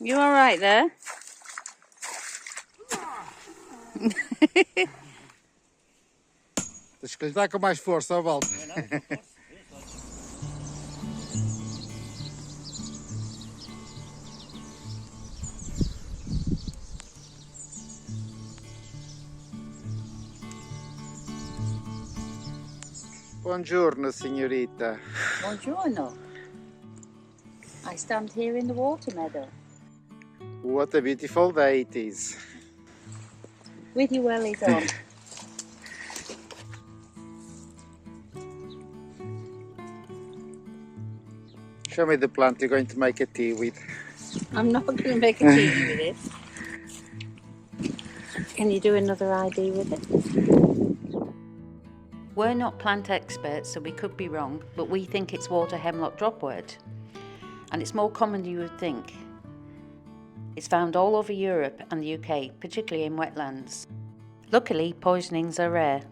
You all right there? Tens que lhe dar com mais força, ó Walter. Buongiorno, signorita. Buongiorno. I stand here in the water meadow. What a beautiful day it is. With your wellies on. Show me the plant you're going to make a tea with. I'm not going to make a tea with it. Can you do another ID with it? We're not plant experts, so we could be wrong, but we think it's water hemlock dropwort. And it's more common than you would think. It's found all over Europe and the UK, particularly in wetlands. Luckily, poisonings are rare.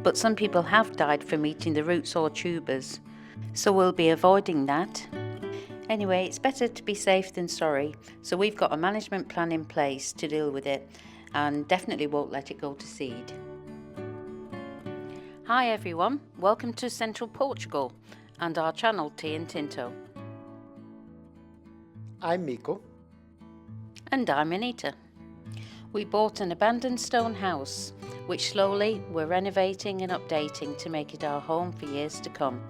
But some people have died from eating the roots or tubers, so we'll be avoiding that. Anyway, it's better to be safe than sorry, so we've got a management plan in place to deal with it and definitely won't let it go to seed. Hi everyone, welcome to Central Portugal and our channel Tea and Tinto. I'm Miko. And I'm Anita. We bought an abandoned stone house, which slowly we're renovating and updating to make it our home for years to come.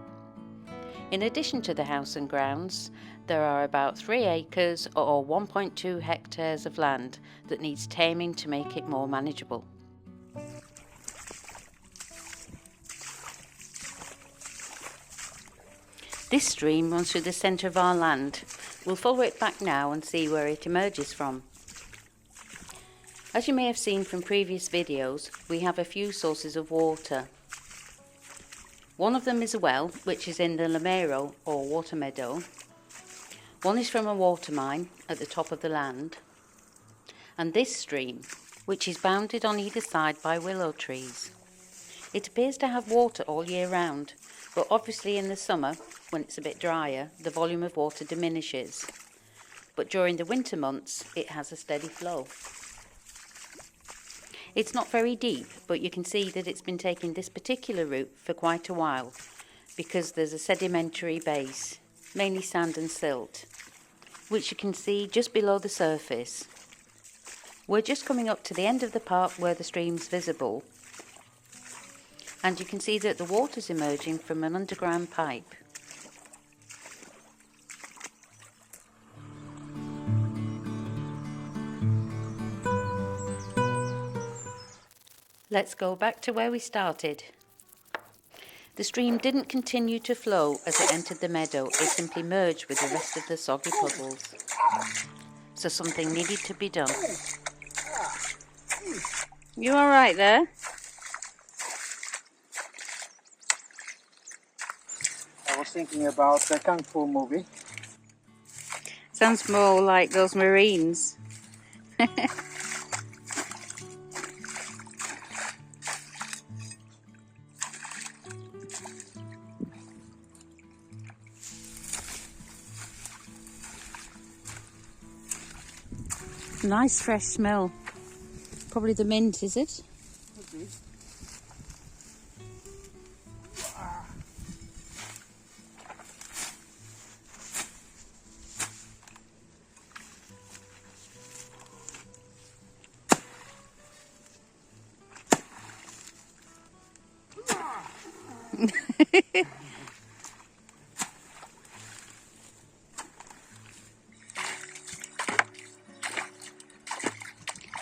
In addition to the house and grounds, there are about 3 acres or 1.2 hectares of land that needs taming to make it more manageable. This stream runs through the centre of our land. We'll follow it back now and see where it emerges from. As you may have seen from previous videos, we have a few sources of water. One of them is a well, which is in the meadow or water meadow. One is from a water mine at the top of the land. And this stream, which is bounded on either side by willow trees. It appears to have water all year round, but obviously in the summer, when it's a bit drier, the volume of water diminishes. But during the winter months, it has a steady flow. It's not very deep, but you can see that it's been taking this particular route for quite a while, because there's a sedimentary base, mainly sand and silt, which you can see just below the surface. We're just coming up to the end of the part where the stream's visible, and you can see that the water's emerging from an underground pipe. Let's go back to where we started. The stream didn't continue to flow as it entered the meadow, it simply merged with the rest of the soggy puddles. So something needed to be done. You all right there? I was thinking about the Kung Fu movie. Sounds more like those Marines. Nice fresh smell. Probably the mint, is it? Could be.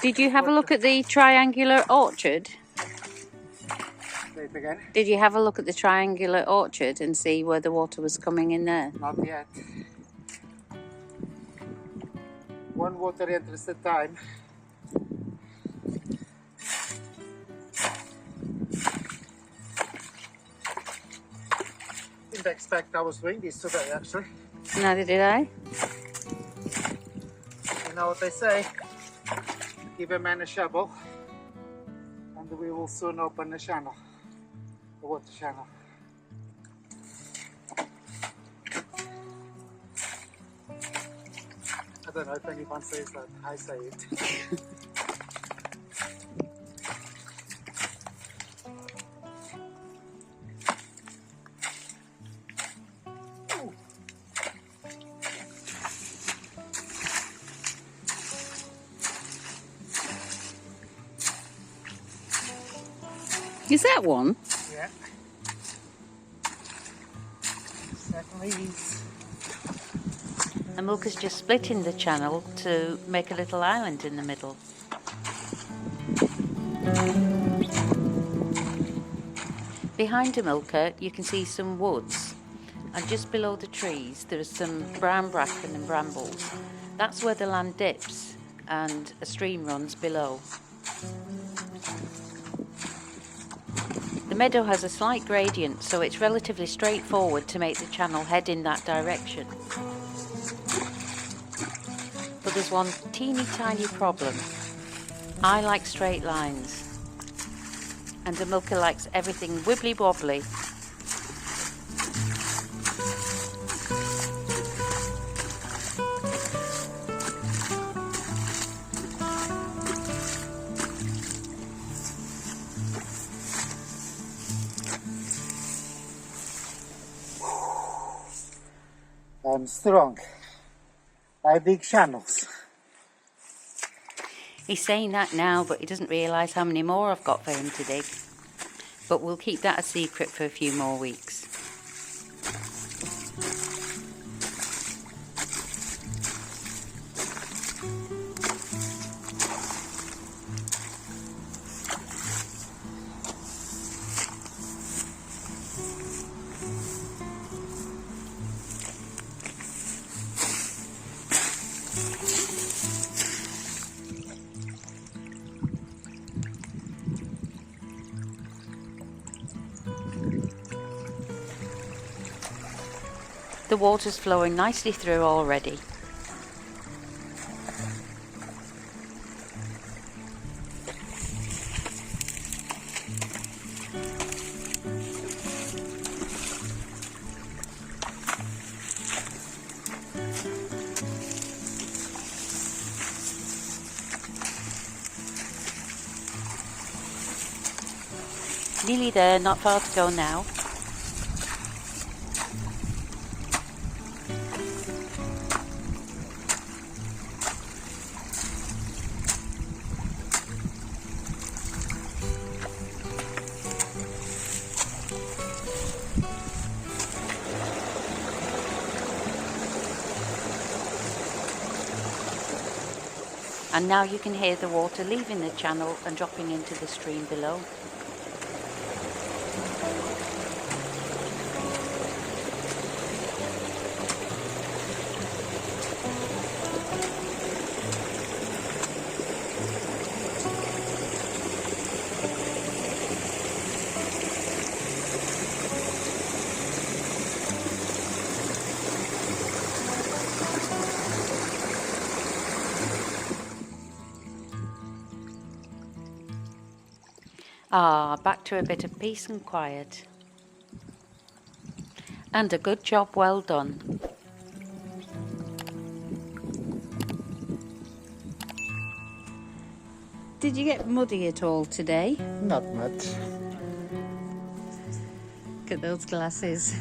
Did you have a look at the triangular orchard? Say it again. Did you have a look at the triangular orchard and see where the water was coming in there? Not yet. One water entrance at a time. Didn't expect I was doing this today, actually. Neither did I. You know what they say? Give a man a shovel and we will soon open a channel, a water channel. I don't know if anyone says that. I say it. Is that one? Yeah. Certainly is. And Milka's just splitting the channel to make a little island in the middle. Behind Milka you can see some woods, and just below the trees there is some brown bracken and brambles. That's where the land dips and a stream runs below. The meadow has a slight gradient, so it's relatively straightforward to make the channel head in that direction. But there's one teeny tiny problem. I like straight lines, and Milka likes everything wibbly wobbly. I'm strong. I dig channels. He's saying that now, but he doesn't realise how many more I've got for him to dig. But we'll keep that a secret for a few more weeks. The water's flowing nicely through already. Nearly there, not far to go now. And now you can hear the water leaving the channel and dropping into the stream below. Back to a bit of peace and quiet. And a good job well done. Did you get muddy at all today? Not much. Look at those glasses.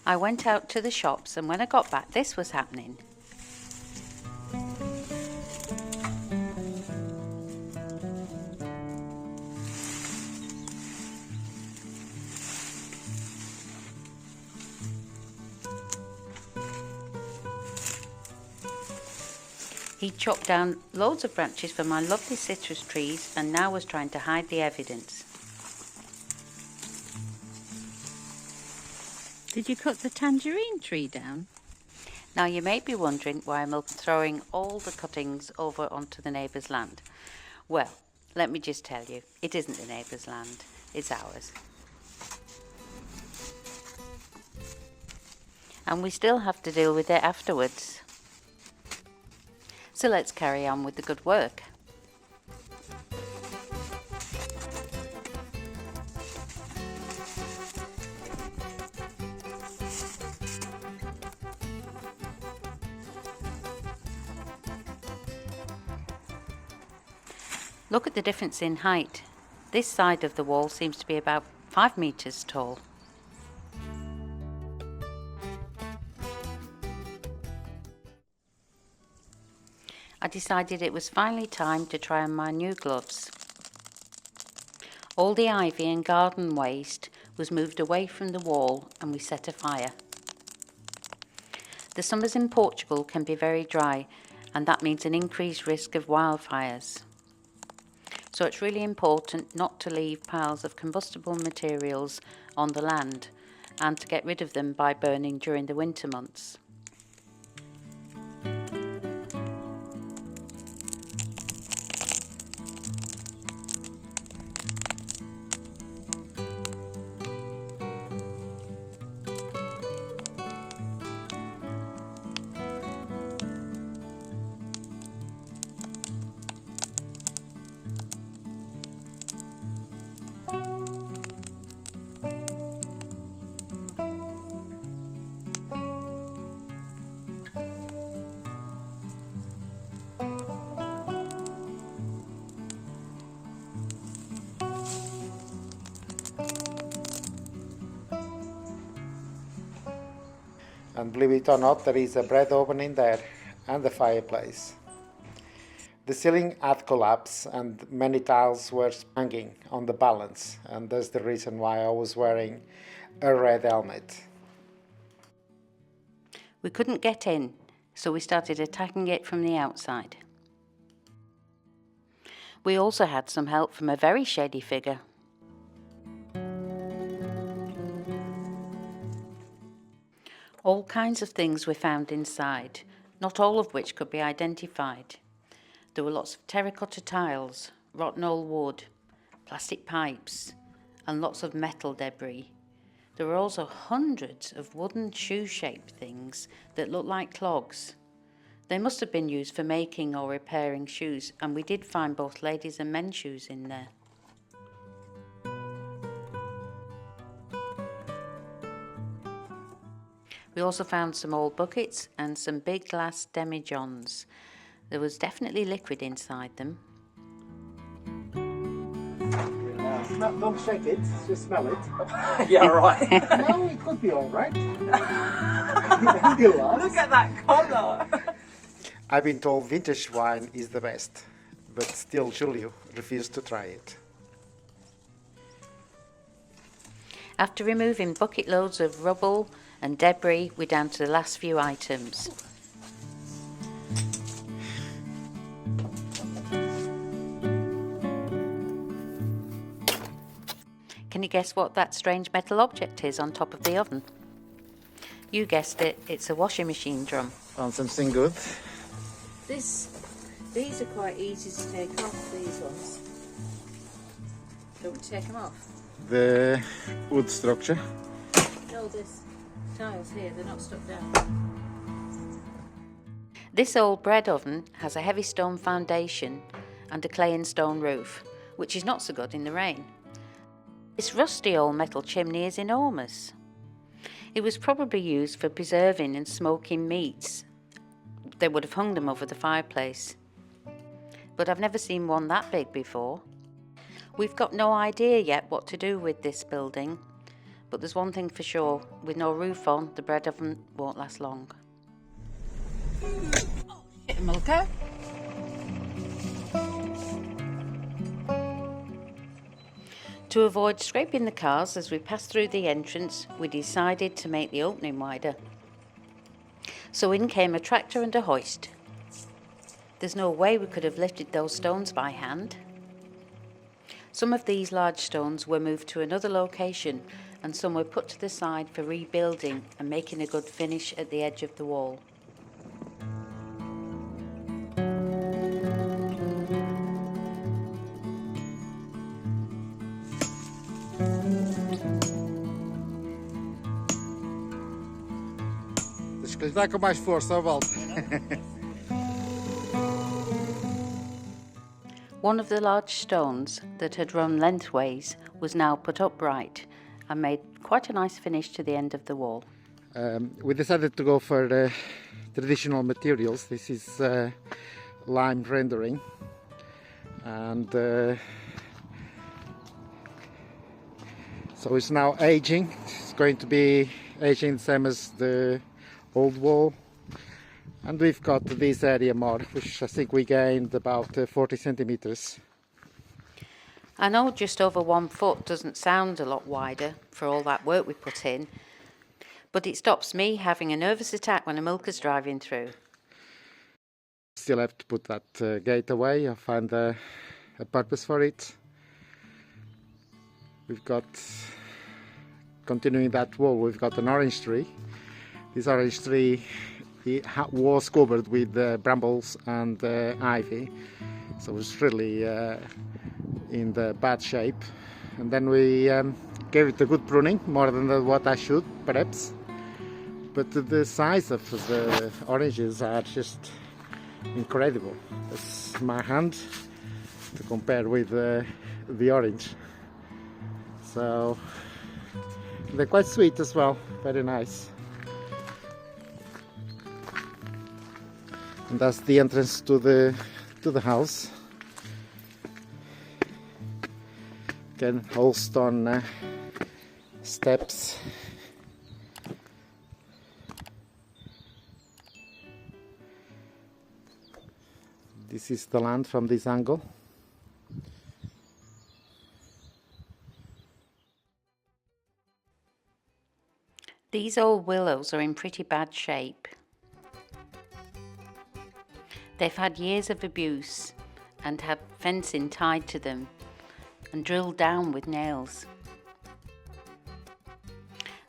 I went out to the shops, and when I got back this was happening. He chopped down loads of branches for my lovely citrus trees and now was trying to hide the evidence. Did you cut the tangerine tree down? Now you may be wondering why I'm throwing all the cuttings over onto the neighbour's land. Well, let me just tell you, it isn't the neighbour's land, it's ours. And we still have to deal with it afterwards. So let's carry on with the good work. Look at the difference in height. This side of the wall seems to be about 5 meters tall. I decided it was finally time to try on my new gloves. All the ivy and garden waste was moved away from the wall and we set a fire. The summers in Portugal can be very dry, and that means an increased risk of wildfires. So it's really important not to leave piles of combustible materials on the land and to get rid of them by burning during the winter months. And believe it or not, there is a bread oven in there and a fireplace. The ceiling had collapsed and many tiles were hanging on the balance, and that's the reason why I was wearing a red helmet. We couldn't get in, so we started attacking it from the outside. We also had some help from a very shady figure. All kinds of things were found inside, not all of which could be identified. There were lots of terracotta tiles, rotten old wood, plastic pipes, and lots of metal debris. There were also hundreds of wooden shoe-shaped things that looked like clogs. They must have been used for making or repairing shoes, and we did find both ladies' and men's shoes in there. We also found some old buckets and some big glass demijohns. There was definitely liquid inside them. Don't shake it, just smell it. Yeah, right. No, it could be alright. Look at that colour. I've been told vintage wine is the best, but still Julio refused to try it. After removing bucket loads of rubble and debris, we're down to the last few items. Can you guess what that strange metal object is on top of the oven? You guessed it, it's a washing machine drum. Found something good. These are quite easy to take off, these ones. Don't we take them off? The wood structure. No, this tiles here, they're not stuck down. This old bread oven has a heavy stone foundation and a clay and stone roof, which is not so good in the rain. This rusty old metal chimney is enormous. It was probably used for preserving and smoking meats. They would have hung them over the fireplace. But I've never seen one that big before. We've got no idea yet what to do with this building, but there's one thing for sure, with no roof on, the bread oven won't last long. Milka? To avoid scraping the cars as we passed through the entrance, we decided to make the opening wider. So in came a tractor and a hoist. There's no way we could have lifted those stones by hand. Some of these large stones were moved to another location, and some were put to the side for rebuilding and making a good finish at the edge of the wall. Deixa que lhe dá com mais força, ó volta. One of the large stones that had run lengthways was now put upright and made quite a nice finish to the end of the wall. We decided to go for traditional materials. This is lime rendering, and so it's now aging. It's going to be aging the same as the old wall. And we've got this area more, which I think we gained about 40 centimeters. I know just over 1 foot doesn't sound a lot wider for all that work we put in, but it stops me having a nervous attack when a milker's driving through. Still have to put that gate away. I find a purpose for it. We've got, continuing that wall, we've got an orange tree. This orange tree was covered with brambles and ivy, so it's really in the bad shape. And then we gave it a good pruning, more than what I should perhaps, but the size of the oranges are just incredible. That's my hand to compare with the orange, so they're quite sweet as well, very nice. And that's the entrance to the house. Again, all stone steps. This is the land from this angle. These old willows are in pretty bad shape. They've had years of abuse and had fencing tied to them and drilled down with nails.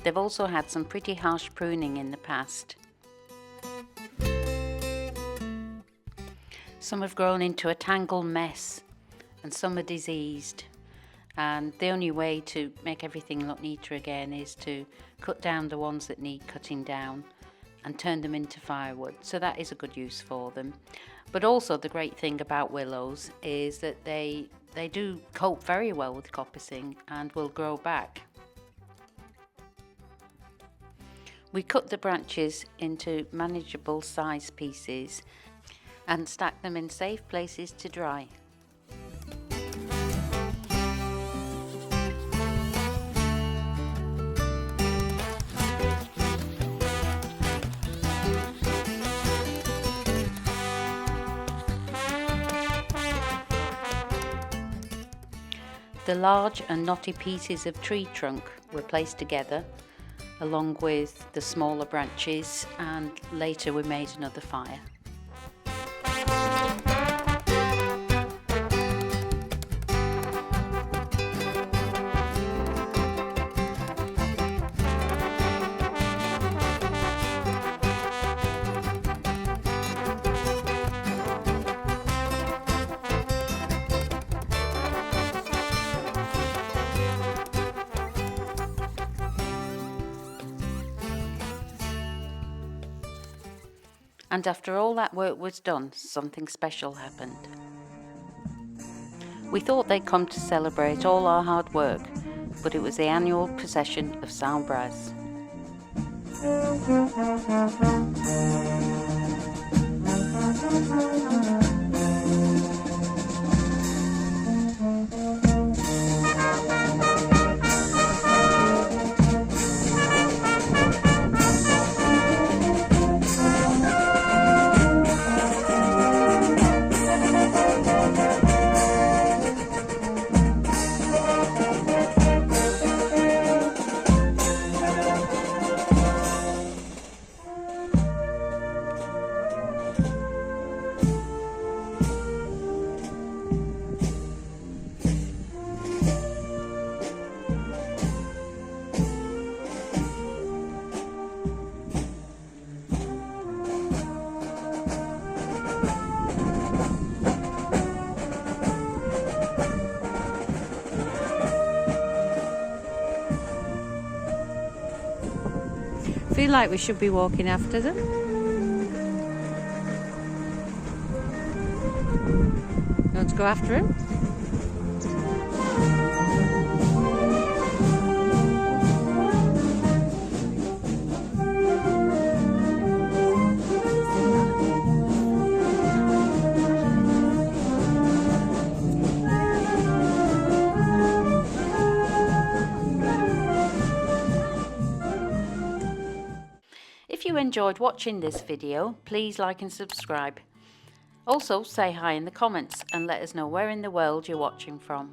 They've also had some pretty harsh pruning in the past. Some have grown into a tangled mess and some are diseased, and the only way to make everything look neater again is to cut down the ones that need cutting down and turn them into firewood, so that is a good use for them. But also the great thing about willows is that they do cope very well with coppicing and will grow back. We cut the branches into manageable size pieces and stack them in safe places to dry. The large and knotty pieces of tree trunk were placed together along with the smaller branches, and later we made another fire. And after all that work was done, something special happened. We thought they'd come to celebrate all our hard work, but it was the annual procession of Saint-Braz. I feel like we should be walking after them. You want to go after him? you enjoyed watching this video, please like and subscribe. Also say hi in the comments and let us know where in the world you're watching from.